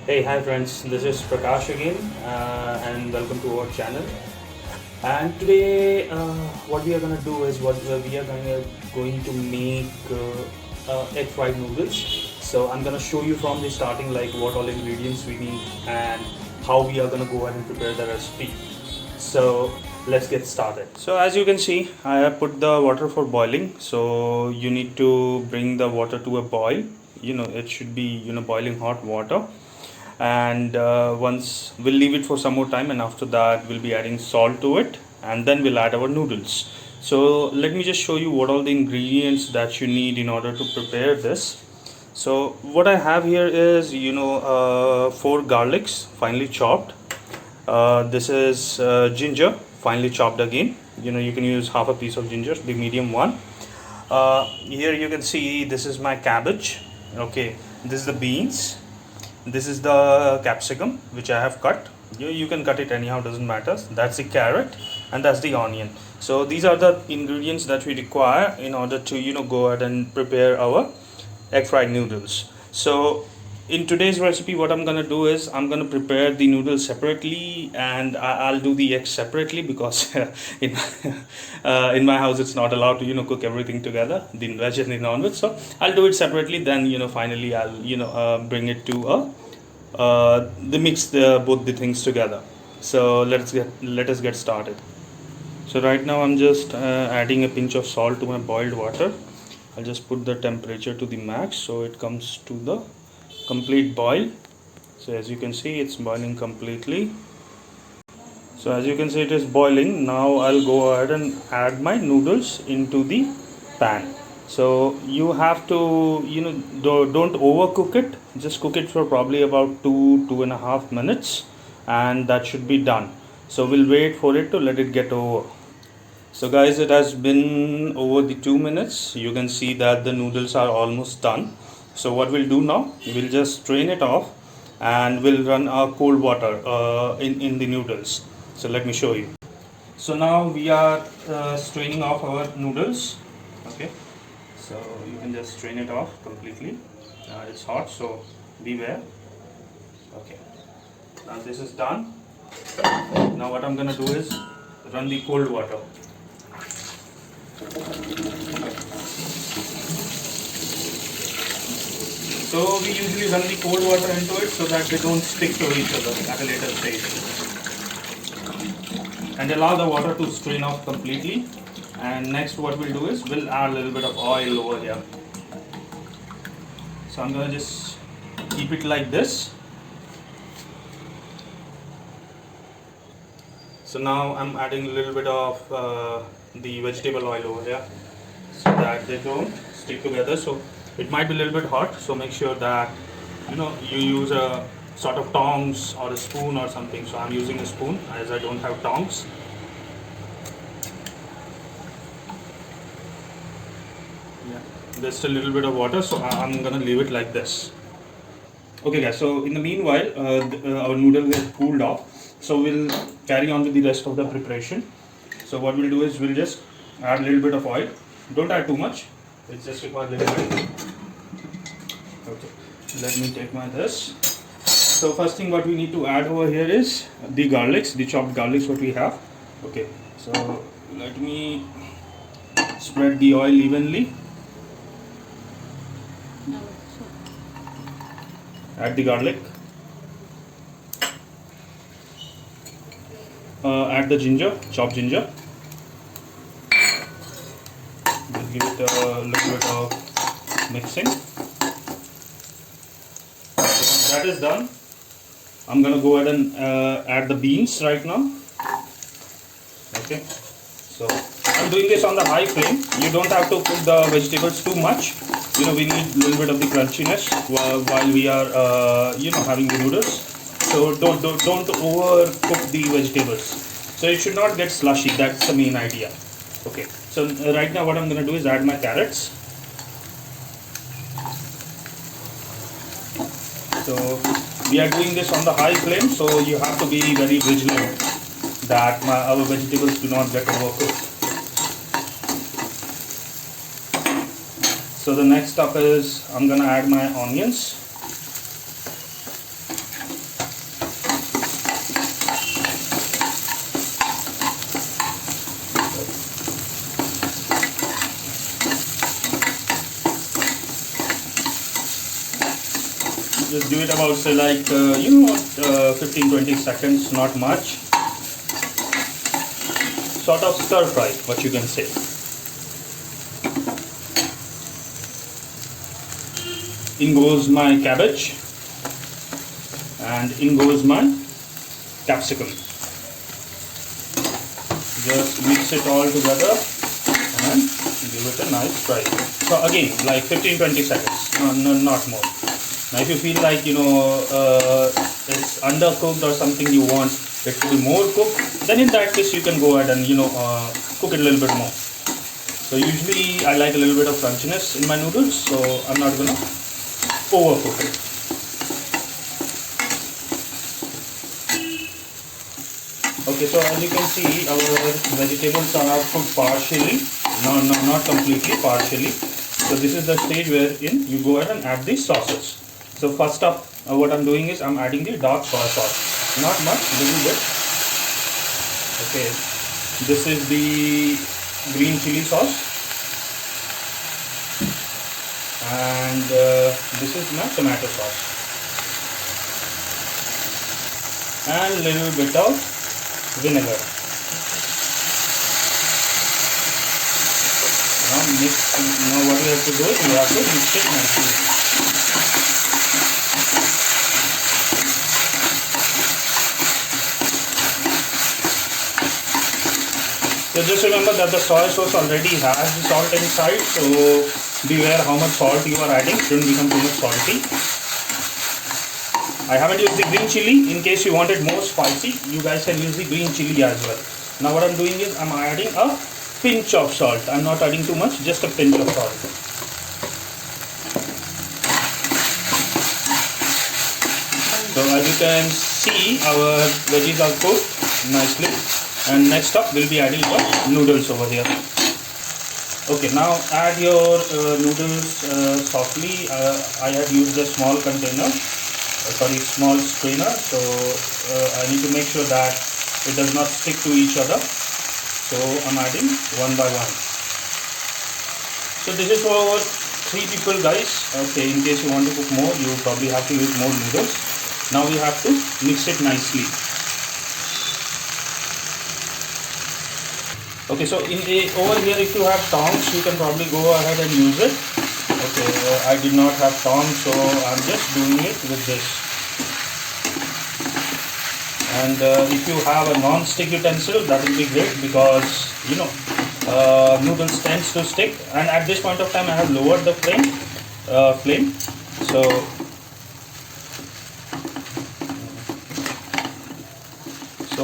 Hey, hi friends, this is Prakash again, and welcome to our channel. And today, what we are gonna do is we are going to make egg fried noodles. So I'm gonna show you from the starting, like what all ingredients we need and how we are gonna go ahead and prepare the recipe. So let's get started. So as you can see, I have put the water for boiling. So you need to bring the water to a boil. It should be boiling hot water, and once we'll leave it for some more time, and after that we'll be adding salt to it, and then we'll add our noodles. So let me just show you what all the ingredients that you need in order to prepare this. So what I have here is four garlics finely chopped. This is ginger finely chopped again. You can use half a piece of ginger, the medium one. Here you can see this is my cabbage. Okay, this is the beans, this is the capsicum which I have cut. You can cut it anyhow, doesn't matter. That's the carrot, and that's the onion. So these are the ingredients that we require in order to go ahead and prepare our egg fried noodles. So in today's recipe, what I'm gonna do is I'm gonna prepare the noodles separately, and I'll do the eggs separately because in in my house it's not allowed to cook everything together, the veg and the non-veg. So I'll do it separately. Then finally I'll bring it to a the mix both the things together. So let us get started. So right now I'm just adding a pinch of salt to my boiled water. I'll just put the temperature to the max so it comes to the complete boil. So as you can see, it's boiling completely. So as you can see, it is boiling. Now I'll go ahead and add my noodles into the pan. So you have to don't overcook it. Just cook it for probably about 2.5 minutes, and that should be done. So we'll wait for it to let it get over. So guys, it has been over the 2 minutes. You can see that the noodles are almost done. So what we'll do now, we'll just strain it off, and we'll run our cold water in the noodles. So let me show you. So now we are straining off our noodles. Okay, so you can just strain it off completely. It's hot, so beware. Okay, now this is done. Now what I'm gonna do is run the cold water. So we usually run the cold water into it so that they don't stick to each other at a later stage. And allow the water to strain off completely. And next what we'll do is we'll add a little bit of oil over here. So I'm going to just keep it like this. So now I'm adding a little bit of the vegetable oil over here so that they don't stick together. So it might be a little bit hot, so make sure that you use a sort of tongs or a spoon or something. So I'm using a spoon as I don't have tongs. Yeah, there's still a little bit of water, so I'm gonna leave it like this. Okay guys, so in the meanwhile our noodle will cooled off, so we'll carry on with the rest of the preparation. So what we'll do is we'll just add a little bit of oil. Don't add too much, it's just required a little bit. Okay, let me take my this. So first thing what we need to add over here is the garlics, the chopped garlics what we have. Okay, so let me spread the oil evenly. Add the garlic. Add the ginger, chopped ginger. We'll give it a little bit of mixing. That is done. I'm gonna go ahead and add the beans right now. Okay, so I'm doing this on the high flame. You don't have to cook the vegetables too much. We need a little bit of the crunchiness while we are having the noodles. So don't overcook the vegetables. So it should not get slushy. That's the main idea. Okay, so right now what I'm gonna do is add my carrots. So we are doing this on the high flame, so you have to be very vigilant that our vegetables do not get overcooked. So the next step is I'm gonna add my onions. Just give it about say like 15-20 seconds, not much. Sort of stir fry, what you can say. In goes my cabbage and in goes my capsicum. Just mix it all together and give it a nice fry. So again, like 15-20 seconds, no, not more. Now if you feel like it's undercooked or something, you want it to be more cooked, then in that case you can go ahead and cook it a little bit more. So usually I like a little bit of crunchiness in my noodles, so I'm not gonna overcook it. Okay, so as you can see, our vegetables are cooked partially, not completely, partially. So this is the stage wherein you go ahead and add the sauces. So first up, what I'm doing is I'm adding the dark soy sauce. Not much, little bit. Okay, this is the green chili sauce, and this is my tomato sauce, and little bit of vinegar. Now mix. Now what we have to do is we have to mix it nicely. So just remember that the soy sauce already has the salt inside, so beware how much salt you are adding. Shouldn't become too much salty. I haven't used the green chili. In case you want it more spicy, you guys can use the green chili as well. Now what I'm doing is I'm adding a pinch of salt. I'm not adding too much, just a pinch of salt. So as you can see, our veggies are cooked nicely. And next up we'll be adding the noodles over here. Okay, now add your noodles softly. I have used a small container, small strainer, so I need to make sure that it does not stick to each other. So I'm adding one by one. So this is for 3 people, guys. Okay, in case you want to cook more, you probably have to use more noodles. Now we have to mix it nicely. Okay, so over here, if you have tongs, you can probably go ahead and use it. Okay, I did not have tongs, so I'm just doing it with this. And if you have a non-stick utensil, that will be great, because noodles tends to stick. And at this point of time, I have lowered the flame. So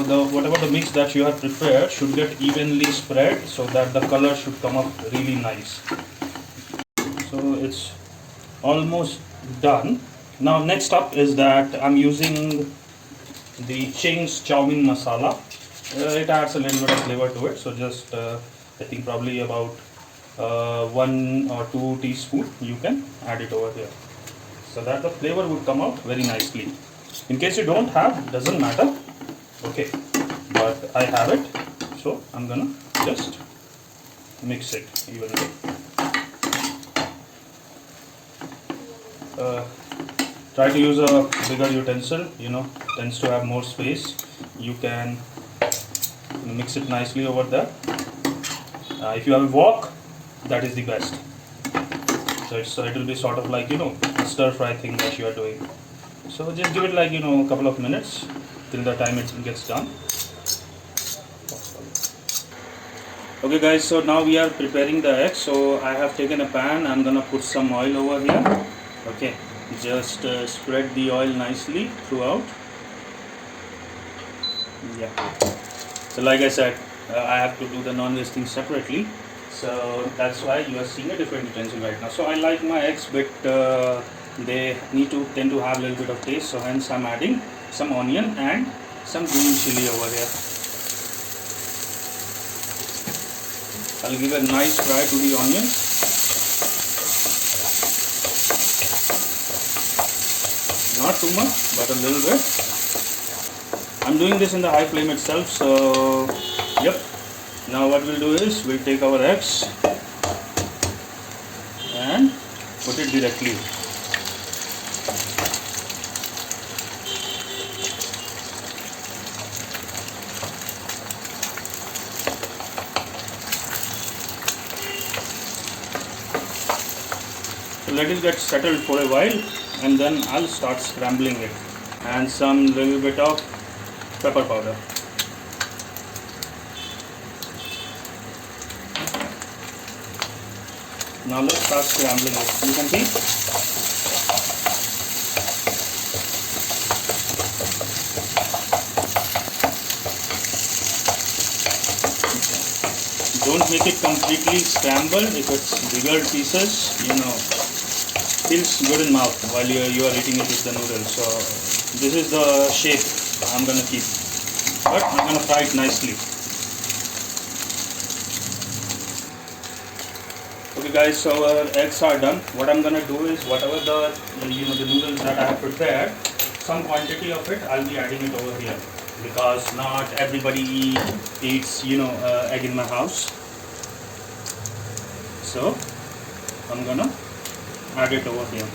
whatever the mix that you have prepared should get evenly spread, so that the color should come up really nice. So it's almost done. Now next up is that I'm using the Ching's chow mein masala. It adds a little bit of flavor to it, so just I think probably about 1 or 2 teaspoons you can add it over here, so that the flavor would come out very nicely. In case you don't have, doesn't matter. Okay, but I have it, so I'm gonna just mix it evenly. Try to use a bigger utensil, tends to have more space. You can mix it nicely over there. If you have a wok, that is the best. So it will be sort of like a stir fry thing that you are doing. So just give it like a couple of minutes till the time it gets done. Okay guys, so now we are preparing the eggs. So I have taken a pan. I'm gonna put some oil over here. Okay, just spread the oil nicely throughout. Yeah, so like I said, I have to do the non-veg thing separately, so that's why you are seeing a different utensil right now. So I like my eggs, but they tend to have a little bit of taste, so hence I'm adding some onion and some green chili over here. I'll give a nice fry to the onions. Not too much, but a little bit. I'm doing this in the high flame itself, so yep. Now what we'll do is we'll take our eggs and put it directly. let it get settled for a while, and then I'll start scrambling it, and some little bit of pepper powder. Now let's start scrambling it. You can see. Don't make it completely scrambled. If it's bigger pieces, feels good in mouth while you are eating it with the noodles. So this is the shape I'm gonna keep, but I'm gonna fry it nicely. Okay guys, so our eggs are done. What I'm gonna do is whatever the noodles that I have prepared, some quantity of it I'll be adding it over here, because not everybody eats egg in my house. So I'm gonna add it over here.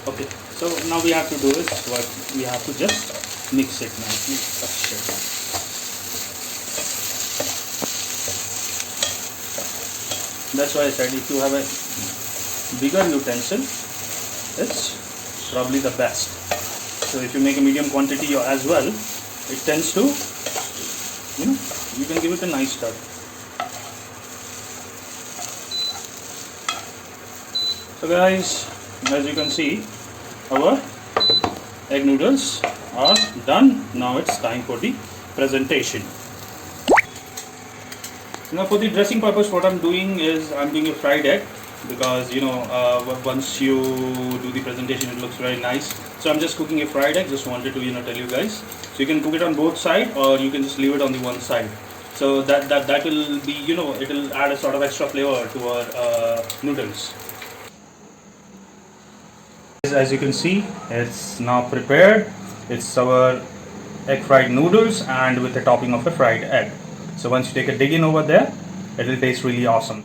Okay, so now we have to do is what we have to just mix it nicely. That's why I said if you have a bigger utensil, it's probably the best. So if you make a medium quantity as well, it tends to, you can give it a nice start. So guys, as you can see, our egg noodles are done. Now it's time for the presentation. Now for the dressing purpose, what I'm doing is I'm doing a fried egg, because once you do the presentation it looks very nice. So I'm just cooking a fried egg. Just wanted to tell you guys. So you can cook it on both sides, or you can just leave it on the one side. So that will be it will add a sort of extra flavor to our noodles. As you can see, it's now prepared. It's our egg fried noodles and with a topping of a fried egg. So once you take a dig in over there, it will taste really awesome.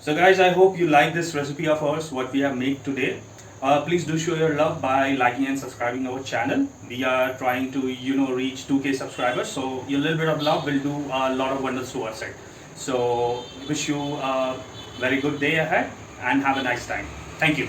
So guys, I hope you like this recipe of ours, what we have made today. Please do show your love by liking and subscribing our channel. We are trying to reach 2K subscribers, so a little bit of love will do a lot of wonders to our side. So wish you a very good day ahead and have a nice time. Thank you.